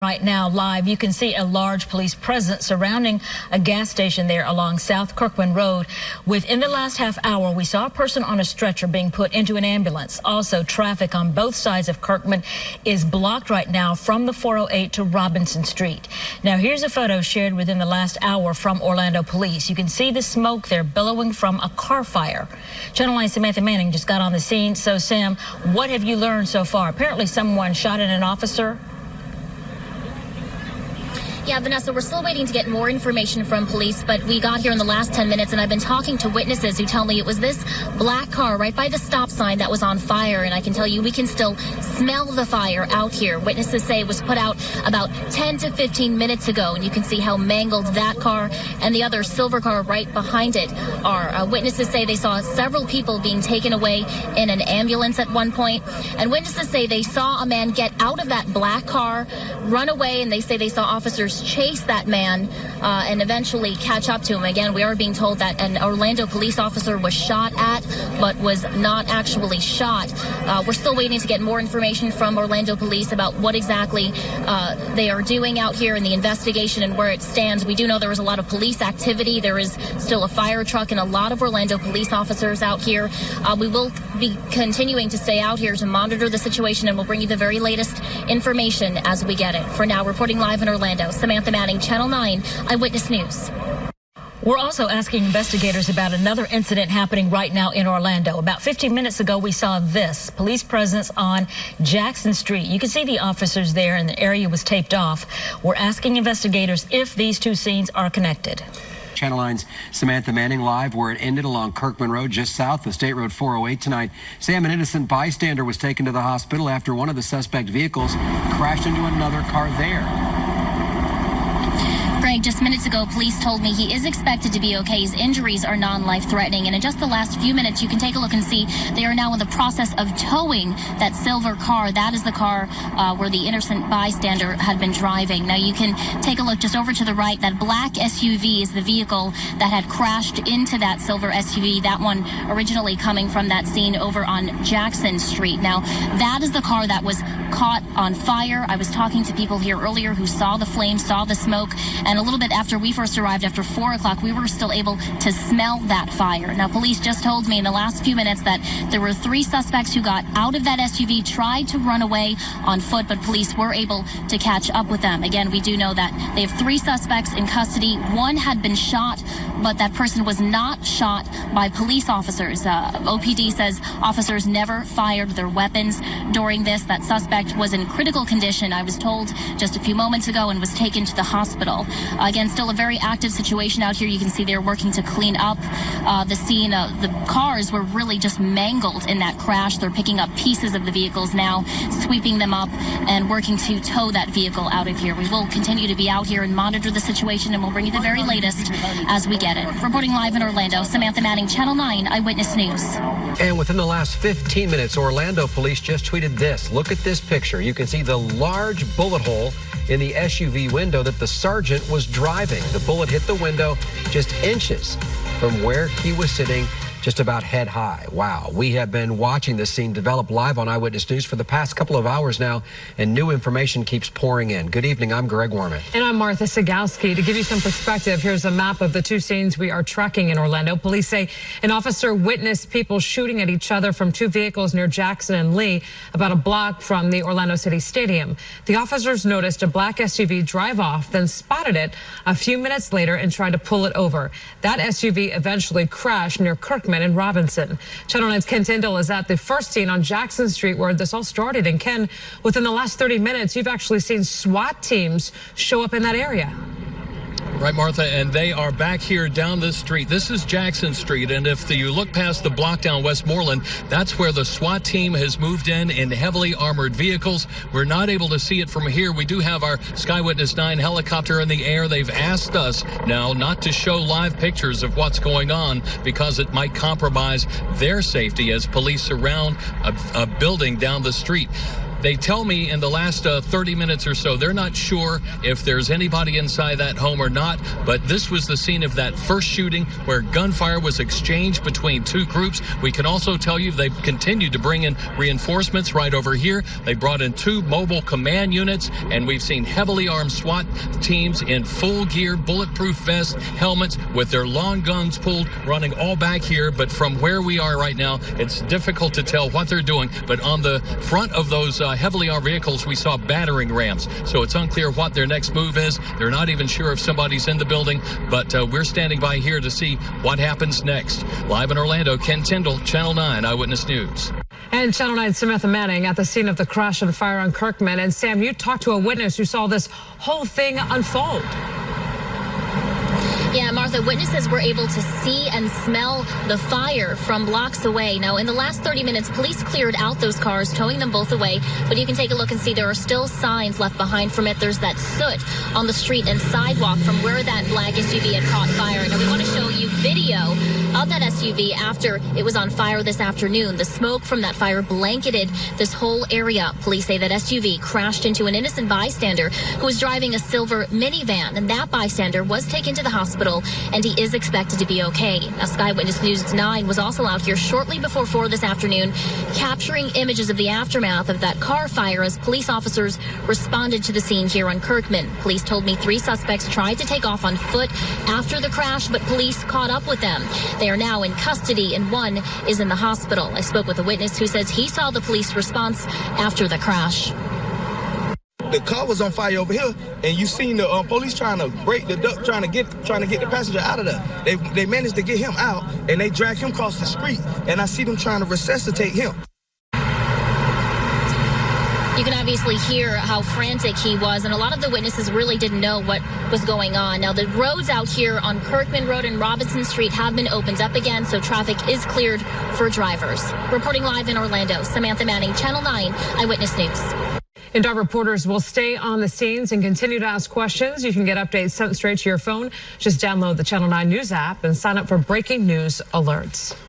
Right now, live, you can see a large police presence surrounding a gas station there along South Kirkman Road. Within the last half hour, we saw a person on a stretcher being put into an ambulance. Also, traffic on both sides of Kirkman is blocked right now from the 408 to Robinson Street. Now, here's a photo shared within the last hour from Orlando Police. You can see the smoke there billowing from a car fire. Channel 9's Samantha Manning just got on the scene. So, Sam, what have you learned so far? Apparently, someone shot at an officer. Yeah, Vanessa, we're still waiting to get more information from police, but we got here in the last 10 minutes, and I've been talking to witnesses who tell me it was this black car right by the stop sign that was on fire, and I can tell you we can still smell the fire out here. Witnesses say it was put out about 10 to 15 minutes ago, and you can see how mangled that car and the other silver car right behind it are. Witnesses say they saw several people being taken away in an ambulance at one point, and witnesses say they saw a man get out of that black car, run away, and they say they saw officers chase that man and eventually catch up to him. Again, we are being told that an Orlando police officer was shot at, but was not actually shot. We're still waiting to get more information from Orlando police about what exactly they are doing out here in the investigation and where it stands. We do know there was a lot of police activity. There is still a fire truck and a lot of Orlando police officers out here. We will be continuing to stay out here to monitor the situation, and we'll bring you the very latest information as we get it. For now, reporting live in Orlando, Samantha Manning, Channel 9 Eyewitness News. We're also asking investigators about another incident happening right now in Orlando. About 15 minutes ago, we saw this police presence on Jackson Street. You can see the officers there, and the area was taped off. We're asking investigators if these two scenes are connected. Channel 9's Samantha Manning live where it ended along Kirkman Road just south of State Road 408 tonight. Sam, an innocent bystander was taken to the hospital after one of the suspect vehicles crashed into another car there. Greg, just minutes ago, police told me he is expected to be okay. His injuries are non-life-threatening. And in just the last few minutes, you can take a look and see they are now in the process of towing that silver car. That is the car where the innocent bystander had been driving. Now, you can take a look just over to the right. That black SUV is the vehicle that had crashed into that silver SUV. That one originally coming from that scene over on Jackson Street. Now, that is the car that was caught on fire. I was talking to people here earlier who saw the flames, saw the smoke, and a little bit after we first arrived, after 4 o'clock, we were still able to smell that fire. Now, police just told me in the last few minutes that there were 3 suspects who got out of that SUV, tried to run away on foot, but police were able to catch up with them. Again, we do know that they have 3 suspects in custody. 1 had been shot, but that person was not shot by police officers. OPD says officers never fired their weapons during this. That suspect was in critical condition, I was told just a few moments ago, and was taken to the hospital. Again, still a very active situation out here. You can see they're working to clean up the scene. The cars were really just mangled in that crash. They're picking up pieces of the vehicles now, sweeping them up, and working to tow that vehicle out of here. We will continue to be out here and monitor the situation, and we'll bring you the very latest as we get it. Reporting live in Orlando, Samantha Manning, Channel 9 Eyewitness News. And within the last 15 minutes, Orlando police just tweeted this. Look at this picture. You can see the large bullet hole in the SUV window that the sergeant was driving. The bullet hit the window just inches from where he was sitting, just about head high. Wow. We have been watching this scene develop live on Eyewitness News for the past couple of hours now, and new information keeps pouring in. Good evening. I'm Greg Warman. And I'm Martha Sagowski. To give you some perspective, here's a map of the 2 scenes we are tracking in Orlando. Police say an officer witnessed people shooting at each other from 2 vehicles near Jackson and Lee, about a block from the Orlando City Stadium. The officers noticed a black SUV drive off, then spotted it a few minutes later and tried to pull it over. That SUV eventually crashed near Kirkman and Robinson. Channel 9's Ken Tyndall is at the first scene on Jackson Street where this all started. And Ken, within the last 30 minutes, you've actually seen SWAT teams show up in that area. Right, Martha, and they are back here down this street. This is Jackson Street, and if you look past the block down Westmoreland, that's where the SWAT team has moved in heavily armored vehicles. We're not able to see it from here. We do have our Skywitness 9 helicopter in the air. They've asked us now not to show live pictures of what's going on because it might compromise their safety as police surround a building down the street. They tell me in the last 30 minutes or so, they're not sure if there's anybody inside that home or not, but this was the scene of that first shooting where gunfire was exchanged between two groups. We can also tell you they've continued to bring in reinforcements right over here. They brought in 2 mobile command units, and we've seen heavily armed SWAT teams in full gear, bulletproof vests, helmets, with their long guns pulled, running all back here. But from where we are right now, it's difficult to tell what they're doing. But on the front of those heavily armed vehicles, we saw battering rams. So it's unclear what their next move is. They're not even sure if somebody's in the building, but we're standing by here to see what happens next. Live in Orlando, Ken Tyndall, Channel 9 Eyewitness News. And Channel 9's Samantha Manning at the scene of the crash and fire on Kirkman. And Sam, you talked to a witness who saw this whole thing unfold. Yeah, Martha, witnesses were able to see and smell the fire from blocks away. Now, in the last 30 minutes, police cleared out those cars, towing them both away. But you can take a look and see there are still signs left behind from it. There's that soot on the street and sidewalk from where that black SUV had caught fire. Now, we want to show you video of that SUV after it was on fire this afternoon. The smoke from that fire blanketed this whole area. Police say that SUV crashed into an innocent bystander who was driving a silver minivan, and that bystander was taken to the hospital, and he is expected to be okay. Now, Sky Witness News 9 was also out here shortly before 4 this afternoon, capturing images of the aftermath of that car fire as police officers responded to the scene here on Kirkman. Police told me 3 suspects tried to take off on foot after the crash, but police caught up with them. They are now in custody, and 1 is in the hospital. I spoke with a witness who says he saw the police response after the crash. The car was on fire over here, and you seen the police trying to break the duct, trying to get the passenger out of there. They managed to get him out, and they dragged him across the street, and I see them trying to resuscitate him. You can obviously hear how frantic he was, and a lot of the witnesses really didn't know what was going on. Now, the roads out here on Kirkman Road and Robinson Street have been opened up again, so traffic is cleared for drivers. Reporting live in Orlando, Samantha Manning, Channel 9 Eyewitness News. And our reporters will stay on the scenes and continue to ask questions. You can get updates sent straight to your phone. Just download the Channel 9 News app and sign up for breaking news alerts.